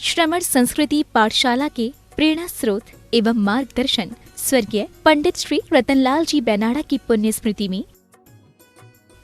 श्रमण संस्कृति पाठशाला के प्रेरणा स्रोत एवं मार्गदर्शन स्वर्गीय पंडित श्री रतनलाल जी बेनाड़ा की पुण्य स्मृति में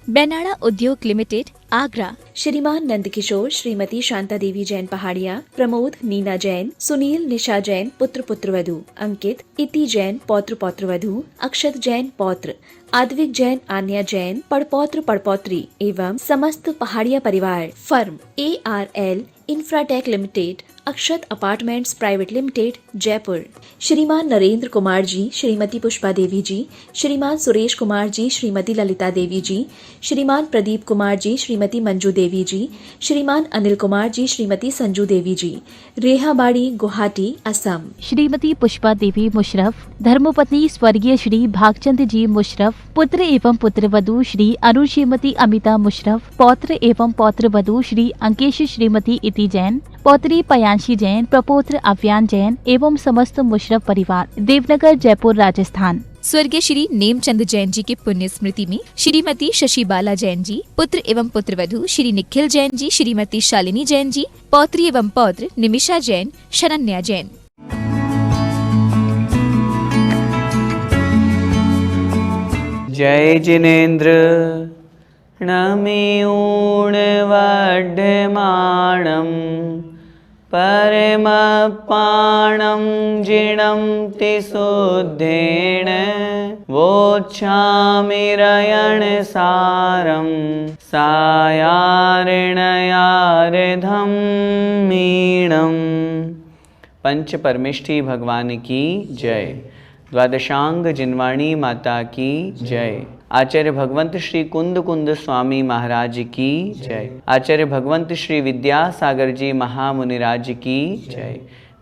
बेनाड़ा उद्योग लिमिटेड आगरा, श्रीमान नंदकिशोर, श्रीमती शांता देवी जैन पहाड़िया, प्रमोद नीना जैन, सुनील निशा जैन पुत्र पुत्रवधू, अंकित इति जैन पौत्र पौत्रवधू, अक्षत जैन पौत्र, आद्विक जैन आन्या जैन पड़पौत्र पड़पौत्री एवं समस्त पहाड़िया परिवार, फर्म ARL इंफ्राटेक लिमिटेड, अक्षत अपार्टमेंट्स प्राइवेट लिमिटेड, जयपुर। श्रीमान नरेंद्र कुमार जी, श्रीमती पुष्पा देवी जी, श्रीमान सुरेश कुमार जी, श्रीमती ललिता देवी जी, श्रीमान प्रदीप कुमार जी, श्रीमती मंजू देवी जी, श्रीमान अनिल कुमार जी, श्रीमती संजू देवी जी, रेहाबाड़ी, गुवाहाटी, असम। श्रीमती पुष्पा देवी मुशरफ, धर्मपत्नी स्वर्गीय श्री भागचंद जी मुशरफ, पुत्र एवं पुत्रवधू श्री अनु श्रीमती अमिता मुशरफ, पौत्र एवं पौत्रवधू श्री अंकेश श्रीमती इति जैन, पौत्री पयांशी जैन, प्रपौत्र अव्यान जैन एवं समस्त मुशरफ परिवार, देवनगर, जयपुर, राजस्थान। स्वर्गीय श्री नेमचंद जैन जी की पुण्य स्मृति में श्रीमती शशि बाला जैन जी, पुत्र एवं पुत्रवधू श्री निखिल जैन जी, श्रीमती शालिनी जैन जी, पौत्री एवं पौत्र निमिषा जैन, शरण्या जैन। जय जिनेन्द्र नमि ऊणवड्ढमाणं परमपाणं जिणं तिशुद्धेन वोच्छामिरयणसारं सायार्णयार्धं मीणं। पंच परमेष्ठी भगवान की जय। द्वादशांग जिनवाणी माता की जय। आचार्य भगवंत श्री कुंद कुंद स्वामी महाराज की जय। आचार्य भगवंत श्री विद्यासागर जी महामुनिराज की जय।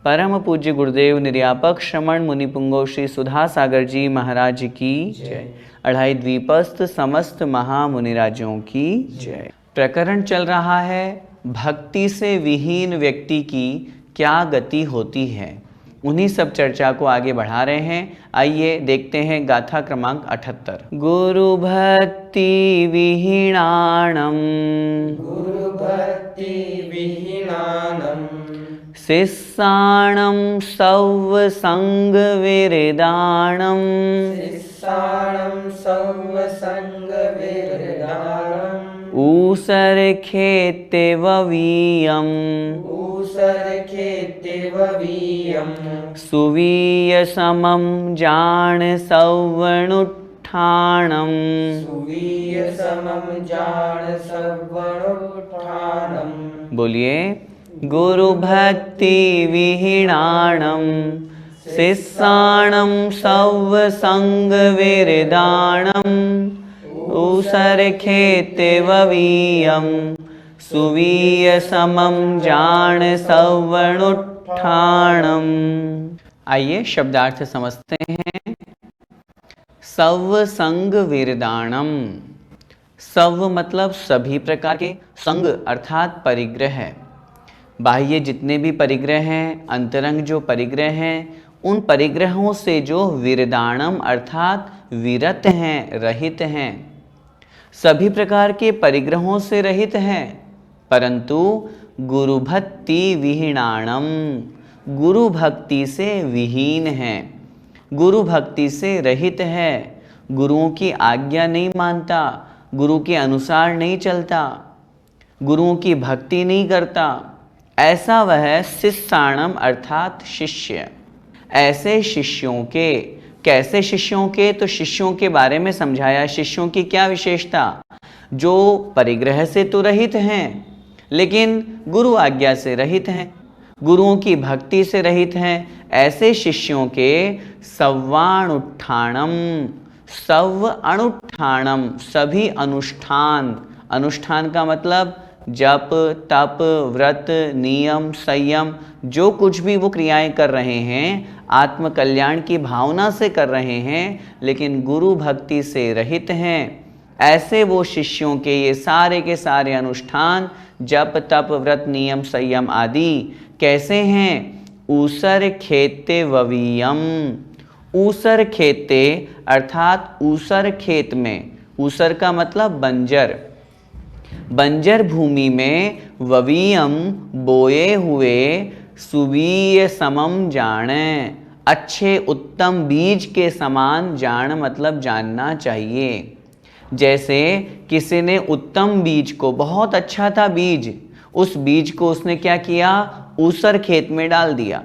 परम पूज्य गुरुदेव निर्यापक श्रमण मुनि पुंगव श्री सुधा सागर जी महाराज की जय। अढ़ाई द्वीपस्थ समस्त महामुनिराजों की जय। प्रकरण चल रहा है भक्ति से विहीन व्यक्ति की क्या गति होती है। उन्हीं सब चर्चा को आगे बढ़ा रहे हैं। आइए देखते हैं गाथा क्रमांक 78। गुरु भक्ति विहीणाणम शिष्याणं सौव संग विरदाणम ऊसर खेते ववीयम सुवीय समम जान सौवनुत्थानम बोलिए। गुरु भक्ति विहीणाणम शिष्याणं सौव संग विरदाणम ऊसर खेते ववीयम सुवीय समम जान सौवनुत्थानम। आइए शब्दार्थ समझते हैं। सव संग विरदाणम। सव मतलब सभी प्रकार के, संग अर्थात परिग्रह। बाह्य जितने भी परिग्रह हैं, अंतरंग जो परिग्रह हैं, उन परिग्रहों से जो विरदाणम अर्थात विरत हैं, रहित हैं, सभी प्रकार के परिग्रहों से रहित हैं, परंतु गुरु भक्ति विहीणाणम, गुरु भक्ति से विहीन है, गुरु भक्ति से रहित है, गुरुओं की आज्ञा नहीं मानता, गुरु के अनुसार नहीं चलता, गुरुओं की भक्ति नहीं करता, ऐसा वह शिष्याणम अर्थात शिष्य। ऐसे शिष्यों के, कैसे शिष्यों के, तो शिष्यों के बारे में समझाया। शिष्यों की क्या विशेषता? जो परिग्रह से तो रहित हैं लेकिन गुरु आज्ञा से रहित हैं, गुरुओं की भक्ति से रहित हैं। ऐसे शिष्यों के सव्वानुष्ठानम, सव अनुष्ठानम सभी अनुष्ठान, अनुष्ठान का मतलब जप तप व्रत नियम संयम, जो कुछ भी वो क्रियाएं कर रहे हैं आत्म कल्याण की भावना से कर रहे हैं, लेकिन गुरु भक्ति से रहित हैं। ऐसे वो शिष्यों के ये सारे के सारे अनुष्ठान जप तप व्रत नियम संयम आदि कैसे हैं? ऊसर खेते ववीयम। ऊसर खेते अर्थात ऊसर खेत में, ऊसर का मतलब बंजर, बंजर भूमि में ववीयम बोए हुए सुबीय समम जाने, अच्छे उत्तम बीज के समान, जान मतलब जानना चाहिए। जैसे किसी ने उत्तम बीज को, बहुत अच्छा था बीज, उस बीज को उसने क्या किया, ऊसर खेत में डाल दिया,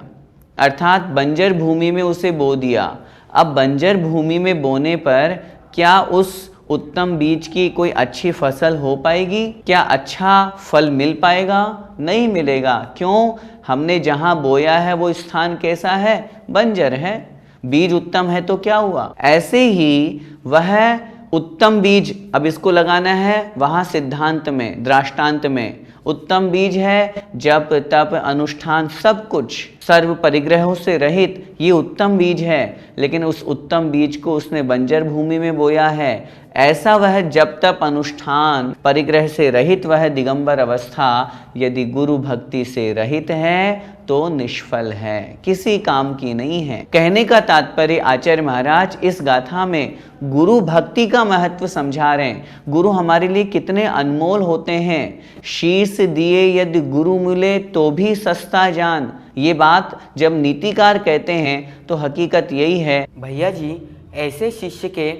अर्थात बंजर भूमि में उसे बो दिया। अब बंजर भूमि में बोने पर क्या उस उत्तम बीज की कोई अच्छी फसल हो पाएगी? क्या अच्छा फल मिल पाएगा? नहीं मिलेगा। क्यों? हमने जहां बोया है वो स्थान कैसा है? बंजर है। बीज उत्तम है तो क्या हुआ? ऐसे ही वह उत्तम बीज, अब इसको लगाना है वहां सिद्धांत में, दृष्टांत में। उत्तम बीज है, जप तप अनुष्ठान सब कुछ सर्व परिग्रहों से रहित, ये उत्तम बीज है। लेकिन उस उत्तम बीज को उसने बंजर भूमि में बोया है। ऐसा वह जप तप अनुष्ठान परिग्रह से रहित वह दिगंबर अवस्था यदि गुरु भक्ति से रहित है तो निष्फल है, किसी काम की नहीं है। कहने का तात्पर्य आचार्य महाराज इस गाथा में गुरु भक्ति का महत्व समझा रहे हैं। गुरु हमारे लिए कितने अनमोल होते हैं। शीश दिए यदि गुरु मिले तो भी सस्ता जान, ये बात जब नीतिकार कहते हैं तो हकीकत यही है। भैया जी, ऐसे शिष्य के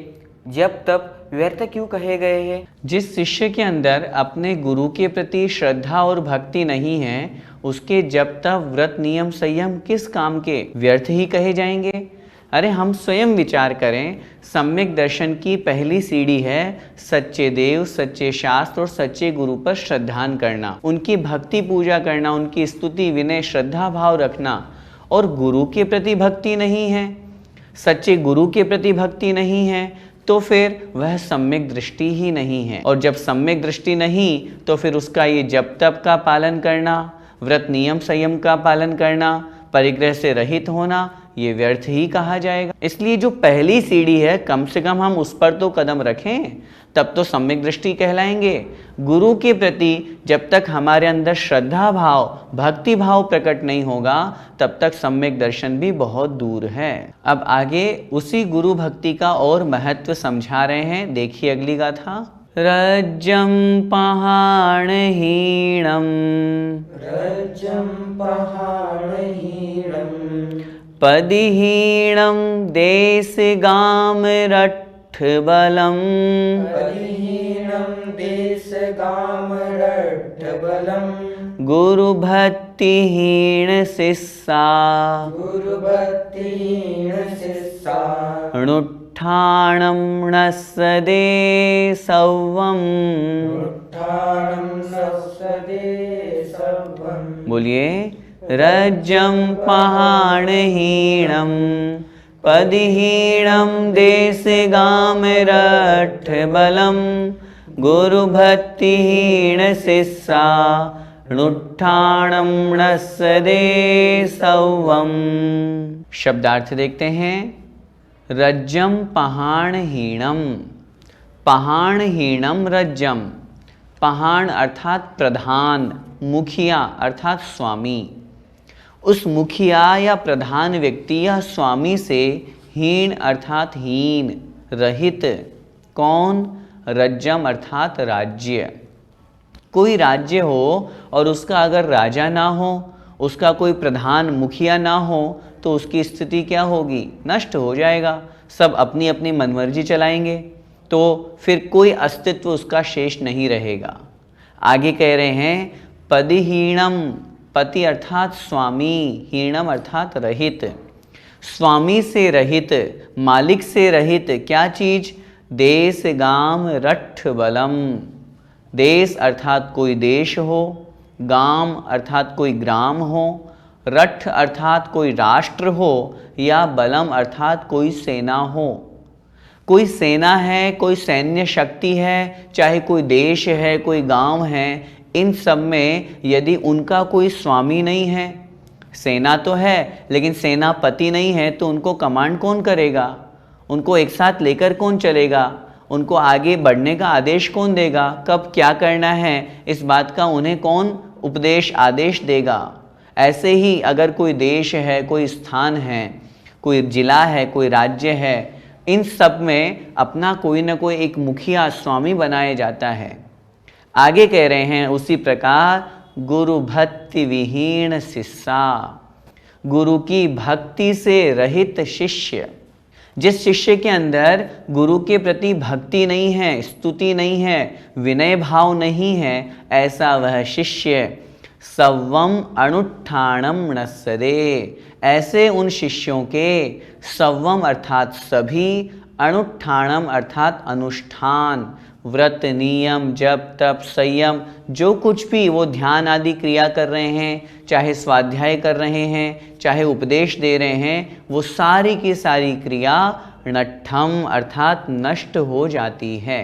जब तब व्यर्थ क्यों कहे गए हैं? जिस शिष्य के अंदर अपने गुरु के प्रति श्रद्धा और भक्ति नहीं है, उसके जब तक व्रत नियम संयम किस काम के, व्यर्थ ही कहे जाएंगे। अरे हम स्वयं विचार करें, सम्यक दर्शन की पहली सीढ़ी है सच्चे देव, सच्चे शास्त्र और सच्चे गुरु पर श्रद्धान करना, उनकी भक्ति पूजा करना, उनकी स्तुति विनय श्रद्धा भाव रखना। और गुरु के प्रति भक्ति नहीं है, सच्चे गुरु के प्रति भक्ति नहीं है, तो फिर वह सम्यक दृष्टि ही नहीं है। और जब सम्यक दृष्टि नहीं तो फिर उसका ये जप तप का पालन करना, व्रत नियम संयम का पालन करना, परिग्रह से रहित होना, ये व्यर्थ ही कहा जाएगा। इसलिए जो पहली सीढ़ी है, कम से कम हम उस पर तो कदम रखें, तब तो सम्यक दृष्टि कहलाएंगे। गुरु के प्रति जब तक हमारे अंदर श्रद्धा भाव भक्ति भाव प्रकट नहीं होगा, तब तक सम्यक दर्शन भी बहुत दूर है। अब आगे उसी गुरु भक्ति का और महत्व समझा रहे हैं, देखिए अगली गाथा। रज्जम पहाणहीणम, रज्जम पहाणहीणम, पदिहीणम देशगाम रट्ठबलम, पदिहीणम देशगाम रट्ठबलम, गुरुभक्तिहीण शिष्या, गुरुभक्तिहीन शिष्या, णुट्ठाणं नस्सदे सव्वम्। उत्थानं सस्सदे सव्वम्। बोलिए, रज्जम पहाणहीणम, पदिहीणम देशगाम रट्ठबलम, गुरुभक्तिहीन शिष्या, णुट्ठाणं नस्सदे सव्वम्। शब्दार्थ देखते हैं। रज्जम पहाणहीणम, पहाणहीणम रज्जम, पहाण अर्थात प्रधान, मुखिया अर्थात स्वामी। उस मुखिया या प्रधान व्यक्ति या स्वामी से हीन अर्थात हीन, रहित। कौन? रज्जम अर्थात राज्य। कोई राज्य हो और उसका अगर राजा ना हो, उसका कोई प्रधान मुखिया ना हो, तो उसकी स्थिति क्या होगी? नष्ट हो जाएगा। सब अपनी अपनी मनमर्जी चलाएंगे, तो फिर कोई अस्तित्व उसका शेष नहीं रहेगा। आगे कह रहे हैं पदिहीणम, पति अर्थात स्वामी, हीणम अर्थात रहित। स्वामी से रहित, मालिक से रहित क्या चीज? देश गाम रट्ठ बलम। देश अर्थात कोई देश हो, गाम अर्थात कोई ग्राम हो, रट्ठ अर्थात कोई राष्ट्र हो, या बलम अर्थात कोई सेना हो। कोई सेना है, कोई सैन्य शक्ति है, चाहे कोई देश है, कोई गांव है, इन सब में यदि उनका कोई स्वामी नहीं है, सेना तो है लेकिन सेनापति नहीं है, तो उनको कमांड कौन करेगा? उनको एक साथ लेकर कौन चलेगा? उनको आगे बढ़ने का आदेश कौन देगा? कब क्या करना है, इस बात का उन्हें कौन उपदेश आदेश देगा? ऐसे ही अगर कोई देश है, कोई स्थान है, कोई जिला है, कोई राज्य है, इन सब में अपना कोई ना कोई एक मुखिया स्वामी बनाया जाता है। आगे कह रहे हैं उसी प्रकार गुरु भक्ति विहीन शिष्या, गुरु की भक्ति से रहित शिष्य। जिस शिष्य के अंदर गुरु के प्रति भक्ति नहीं है, स्तुति नहीं है, विनय भाव नहीं है, ऐसा वह शिष्य सवम अनुष्ठानम नस्सदे, ऐसे उन शिष्यों के सवम अर्थात सभी, अनुष्ठानम अर्थात अनुष्ठान, व्रत, नियम, जप, तप, संयम, जो कुछ भी वो ध्यान आदि क्रिया कर रहे हैं, चाहे स्वाध्याय कर रहे हैं, चाहे उपदेश दे रहे हैं, वो सारी की सारी क्रिया नट्ठम अर्थात नष्ट हो जाती है।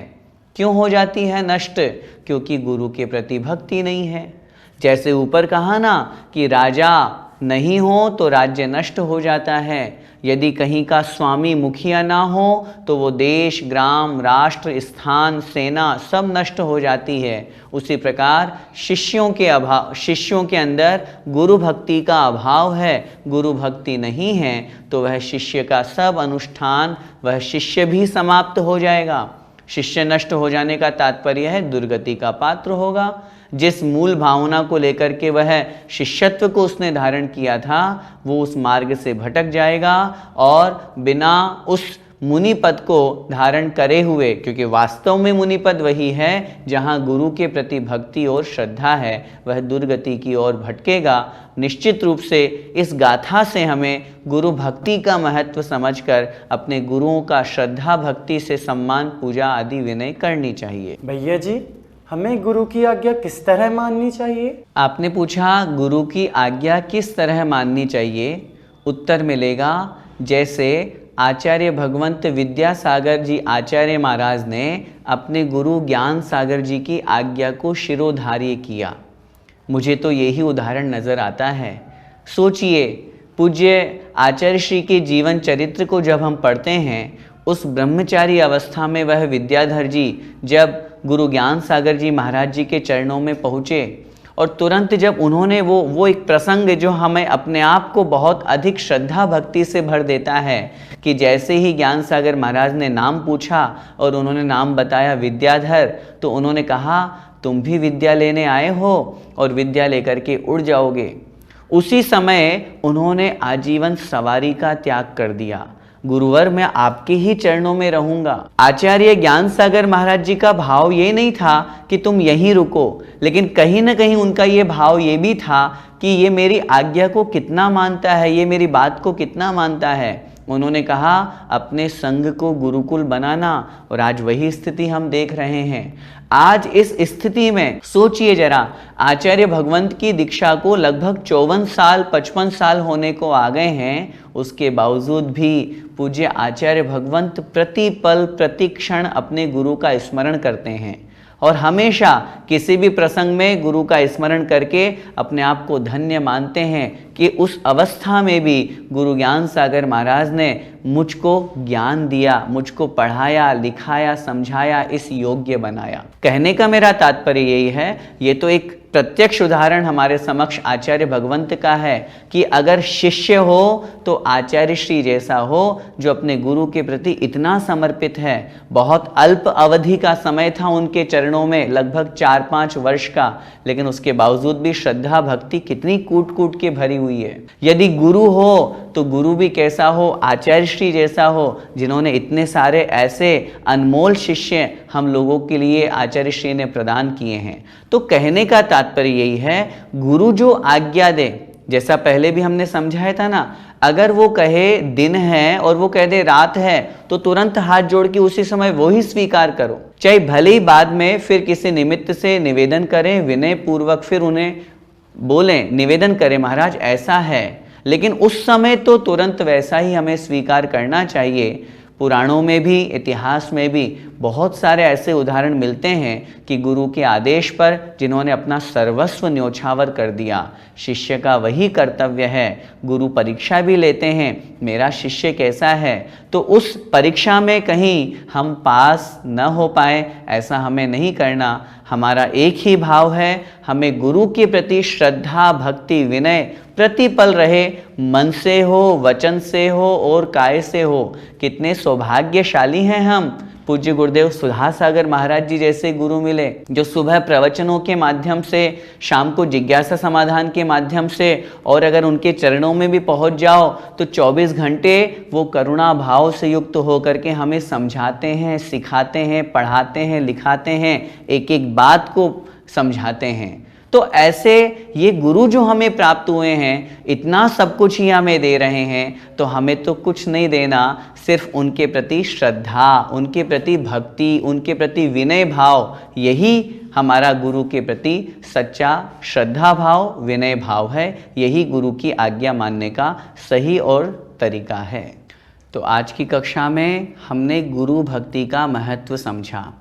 क्यों हो जाती है नष्ट? क्योंकि गुरु के प्रति भक्ति नहीं है। जैसे ऊपर कहा ना कि राजा नहीं हो तो राज्य नष्ट हो जाता है, यदि कहीं का स्वामी मुखिया ना हो तो वो देश, ग्राम, राष्ट्र, स्थान, सेना सब नष्ट हो जाती है। उसी प्रकार शिष्यों के अंदर गुरु भक्ति का अभाव है, गुरु भक्ति नहीं है तो वह शिष्य का सब अनुष्ठान, वह शिष्य भी समाप्त हो जाएगा। शिष्य नष्ट हो जाने का तात्पर्य है दुर्गति का पात्र होगा। जिस मूल भावना को लेकर के वह शिष्यत्व को उसने धारण किया था, वो उस मार्ग से भटक जाएगा और बिना उस मुनि पद को धारण करे हुए, क्योंकि वास्तव में मुनि पद वही है जहाँ गुरु के प्रति भक्ति और श्रद्धा है, वह दुर्गति की ओर भटकेगा। निश्चित रूप से इस गाथा से हमें गुरु भक्ति का महत्व समझकर अपने गुरुओं का श्रद्धा भक्ति से सम्मान, पूजा आदि विनय करनी चाहिए। भैया जी, हमें गुरु की आज्ञा किस तरह माननी चाहिए? आपने पूछा गुरु की आज्ञा किस तरह माननी चाहिए। उत्तर मिलेगा जैसे आचार्य भगवंत विद्यासागर जी आचार्य महाराज ने अपने गुरु ज्ञान सागर जी की आज्ञा को शिरोधार्य किया। मुझे तो यही उदाहरण नज़र आता है। सोचिए, पूज्य आचार्य श्री के जीवन चरित्र को जब हम पढ़ते हैं, उस ब्रह्मचारी अवस्था में वह विद्याधर जी जब गुरु ज्ञान सागर जी महाराज जी के चरणों में पहुँचे और तुरंत जब उन्होंने वो एक प्रसंग जो हमें अपने आप को बहुत अधिक श्रद्धा भक्ति से भर देता है कि जैसे ही ज्ञान सागर महाराज ने नाम पूछा और उन्होंने नाम बताया विद्याधर, तो उन्होंने कहा तुम भी विद्या लेने आए हो और विद्या लेकर के उड़ जाओगे। उसी समय उन्होंने आजीवन सवारी का त्याग कर दिया। गुरुवर, मैं आपके ही चरणों में रहूंगा। आचार्य ज्ञान सागर महाराज जी का भाव ये नहीं था कि तुम यहीं रुको, लेकिन कहीं ना कहीं उनका ये भाव ये भी था कि ये मेरी आज्ञा को कितना मानता है, ये मेरी बात को कितना मानता है। उन्होंने कहा अपने संग को गुरुकुल बनाना, और आज वही स्थिति हम देख रहे हैं। आज इस स्थिति में सोचिए जरा, आचार्य भगवंत की दीक्षा को लगभग 54 साल 55 साल होने को आ गए हैं, उसके बावजूद भी पूज्य आचार्य भगवंत प्रति पल प्रति क्षण अपने गुरु का स्मरण करते हैं और हमेशा किसी भी प्रसंग में गुरु का स्मरण करके अपने आप को धन्य मानते हैं कि उस अवस्था में भी गुरु ज्ञान सागर महाराज ने मुझको ज्ञान दिया, मुझको पढ़ाया, लिखाया, समझाया, इस योग्य बनाया। कहने का मेरा तात्पर्य यही है, ये तो एक प्रत्यक्ष उदाहरण हमारे समक्ष आचार्य भगवंत का है कि अगर शिष्य हो तो आचार्य श्री जैसा हो, जो अपने गुरु के प्रति इतना समर्पित है। बहुत अल्प अवधि का समय था उनके चरणों में, लगभग 4-5 वर्ष का, लेकिन उसके बावजूद भी श्रद्धा भक्ति कितनी कूट कूट के भरी हुई है। यदि गुरु हो तो गुरु भी कैसा हो, आचार्य श्री जैसा हो, जिन्होंने इतने सारे ऐसे अनमोल शिष्य हम लोगों के लिए आचार्य श्री ने प्रदान किए हैं। तो कहने का तात्पर्य यही है, गुरु जो आज्ञा दे, जैसा पहले भी हमने समझाया था ना, अगर वो कहे दिन है और वो कह दे रात है तो तुरंत हाथ जोड़ के उसी समय वो ही स्वीकार करो। चाहे भले ही बाद में फिर किसी निमित्त से निवेदन करें, विनय पूर्वक फिर उन्हें बोलें, निवेदन करें महाराज ऐसा है, लेकिन उस समय तो तुरंत वैसा ही हमें स्वीकार करना चाहिए। पुराणों में भी, इतिहास में भी बहुत सारे ऐसे उदाहरण मिलते हैं कि गुरु के आदेश पर जिन्होंने अपना सर्वस्व न्योछावर कर दिया। शिष्य का वही कर्तव्य है। गुरु परीक्षा भी लेते हैं, मेरा शिष्य कैसा है, तो उस परीक्षा में कहीं हम पास न हो पाए, ऐसा हमें नहीं करना। हमारा एक ही भाव है, हमें गुरु के प्रति श्रद्धा भक्ति विनय प्रतिपल रहे, मन से हो, वचन से हो और काय से हो। कितने सौभाग्यशाली हैं हम पूज्य गुरुदेव सुधा सागर महाराज जी जैसे गुरु मिले, जो सुबह प्रवचनों के माध्यम से, शाम को जिज्ञासा समाधान के माध्यम से, और अगर उनके चरणों में भी पहुंच जाओ तो 24 घंटे वो करुणा भाव से युक्त होकर के हमें समझाते हैं, सिखाते हैं, पढ़ाते हैं, लिखाते हैं, एक एक बात को समझाते हैं। तो ऐसे ये गुरु जो हमें प्राप्त हुए हैं, इतना सब कुछ ही हमें दे रहे हैं, तो हमें तो कुछ नहीं देना, सिर्फ उनके प्रति श्रद्धा, उनके प्रति भक्ति, उनके प्रति विनय भाव, यही हमारा गुरु के प्रति सच्चा श्रद्धा भाव, विनय भाव है। यही गुरु की आज्ञा मानने का सही और तरीका है। तो आज की कक्षा में हमने गुरु भक्ति का महत्व समझा।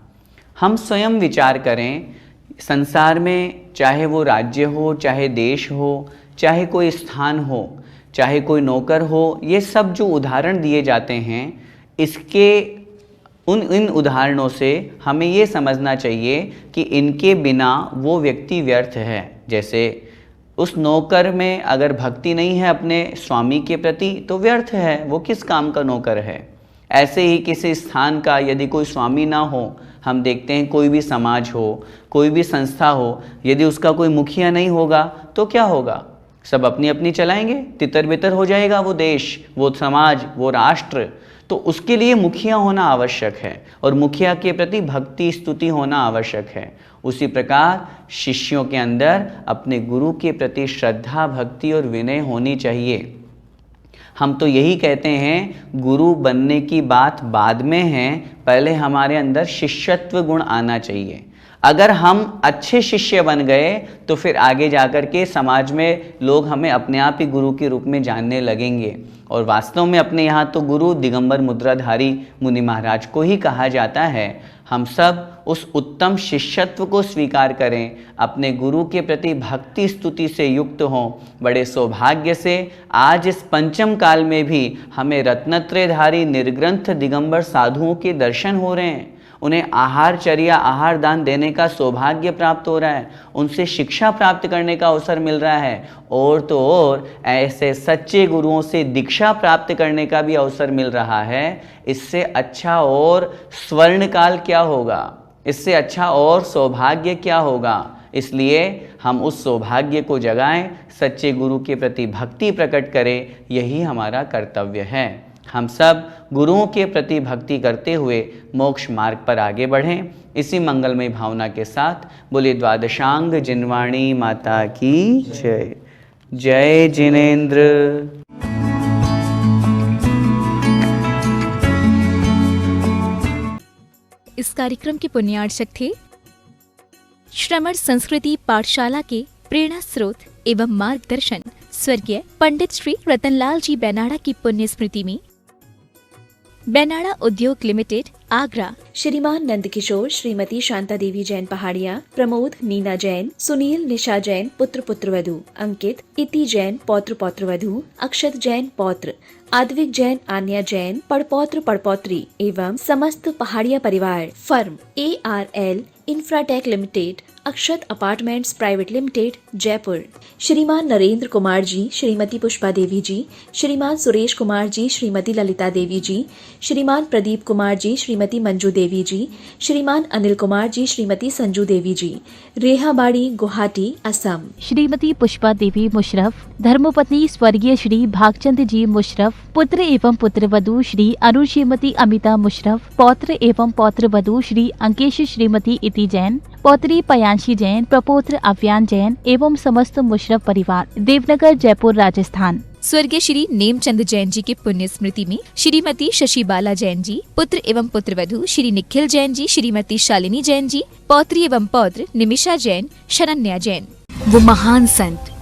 हम स्वयं विचार करें, संसार में चाहे वो राज्य हो, चाहे देश हो, चाहे कोई स्थान हो, चाहे कोई नौकर हो, ये सब जो उदाहरण दिए जाते हैं, इसके इन उदाहरणों से हमें ये समझना चाहिए कि इनके बिना वो व्यक्ति व्यर्थ है। जैसे उस नौकर में अगर भक्ति नहीं है अपने स्वामी के प्रति तो व्यर्थ है, वो किस काम का नौकर है। ऐसे ही किसी स्थान का यदि कोई स्वामी ना हो, हम देखते हैं कोई भी समाज हो, कोई भी संस्था हो, यदि उसका कोई मुखिया नहीं होगा तो क्या होगा? सब अपनी अपनी चलाएंगे, तितर बितर हो जाएगा वो देश, वो समाज, वो राष्ट्र। तो उसके लिए मुखिया होना आवश्यक है और मुखिया के प्रति भक्ति स्तुति होना आवश्यक है। उसी प्रकार शिष्यों के अंदर अपने गुरु के प्रति श्रद्धा, भक्ति और विनय होनी चाहिए। हम तो यही कहते हैं, गुरु बनने की बात बाद में है, पहले हमारे अंदर शिष्यत्व गुण आना चाहिए। अगर हम अच्छे शिष्य बन गए तो फिर आगे जाकर के समाज में लोग हमें अपने आप ही गुरु के रूप में जानने लगेंगे। और वास्तव में अपने यहाँ तो गुरु दिगंबर मुद्राधारी मुनि महाराज को ही कहा जाता है। हम सब उस उत्तम शिष्यत्व को स्वीकार करें, अपने गुरु के प्रति भक्ति स्तुति से युक्त हों। बड़े सौभाग्य से आज इस पंचम काल में भी हमें रत्नत्रयधारी निर्ग्रंथ दिगंबर साधुओं के दर्शन हो रहे हैं। उन्हें आहारचर्या, आहार दान देने का सौभाग्य प्राप्त हो रहा है, उनसे शिक्षा प्राप्त करने का अवसर मिल रहा है, और तो और ऐसे सच्चे गुरुओं से दीक्षा प्राप्त करने का भी अवसर मिल रहा है। इससे अच्छा और स्वर्ण काल क्या होगा? इससे अच्छा और सौभाग्य क्या होगा? इसलिए हम उस सौभाग्य को जगाएं, सच्चे गुरु के प्रति भक्ति प्रकट करें, यही हमारा कर्तव्य है। हम सब गुरुओं के प्रति भक्ति करते हुए मोक्ष मार्ग पर आगे बढ़ें। इसी मंगलमय भावना के साथ बोले द्वादशांग जिनवाणी माता की जय। जय जिनेंद्र। इस कार्यक्रम के पुण्यार्चक थे श्रमण संस्कृति पाठशाला के प्रेरणा स्रोत एवं मार्गदर्शन स्वर्गीय पंडित श्री रतनलाल जी बेनाड़ा की पुण्य स्मृति में बेनाड़ा उद्योग लिमिटेड, आगरा। श्रीमान नंदकिशोर, श्रीमती शांता देवी जैन पहाड़िया, प्रमोद नीना जैन, सुनील निशा जैन पुत्र पुत्रवधू, अंकित इति जैन पौत्र पौत्रवधू, अक्षत जैन पौत्र, आद्विक जैन आन्या जैन पड़पौत्र पड़पौत्री एवं समस्त पहाड़िया परिवार। फर्म ARL इंफ्राटेक लिमिटेड, अक्षत अपार्टमेंट्स प्राइवेट लिमिटेड, जयपुर। श्रीमान नरेंद्र कुमार जी, श्रीमती पुष्पा देवी जी, श्रीमान सुरेश कुमार जी, श्रीमती ललिता देवी जी, श्रीमान प्रदीप कुमार जी, श्रीमती मंजू देवी जी, श्रीमान अनिल कुमार जी, श्रीमती संजू देवी जी, रेहाबाड़ी, गुवाहाटी, असम। श्रीमती पुष्पा देवी मुशरफ, धर्मपत्नी स्वर्गीय श्री भागचंद जी मुशरफ, पुत्र एवं पुत्रवधू श्री अनुश्रीमती अमिता मुशरफ, पौत्र एवं पौत्रवधू श्री अंकेश श्रीमती इति जैन, पौत्री पयांशी जैन, प्रपौत्र अव्यान जैन एवं समस्त मुशरफ परिवार, देवनगर, जयपुर, राजस्थान। स्वर्गीय श्री नेमचंद जैन जी के पुण्य स्मृति में श्रीमती शशिबाला जैन जी, पुत्र एवं पुत्रवधू श्री निखिल जैन जी, श्रीमती शालिनी जैन जी, पौत्री एवं पौत्र निमिषा जैन, शरण्या जैन। वो महान संत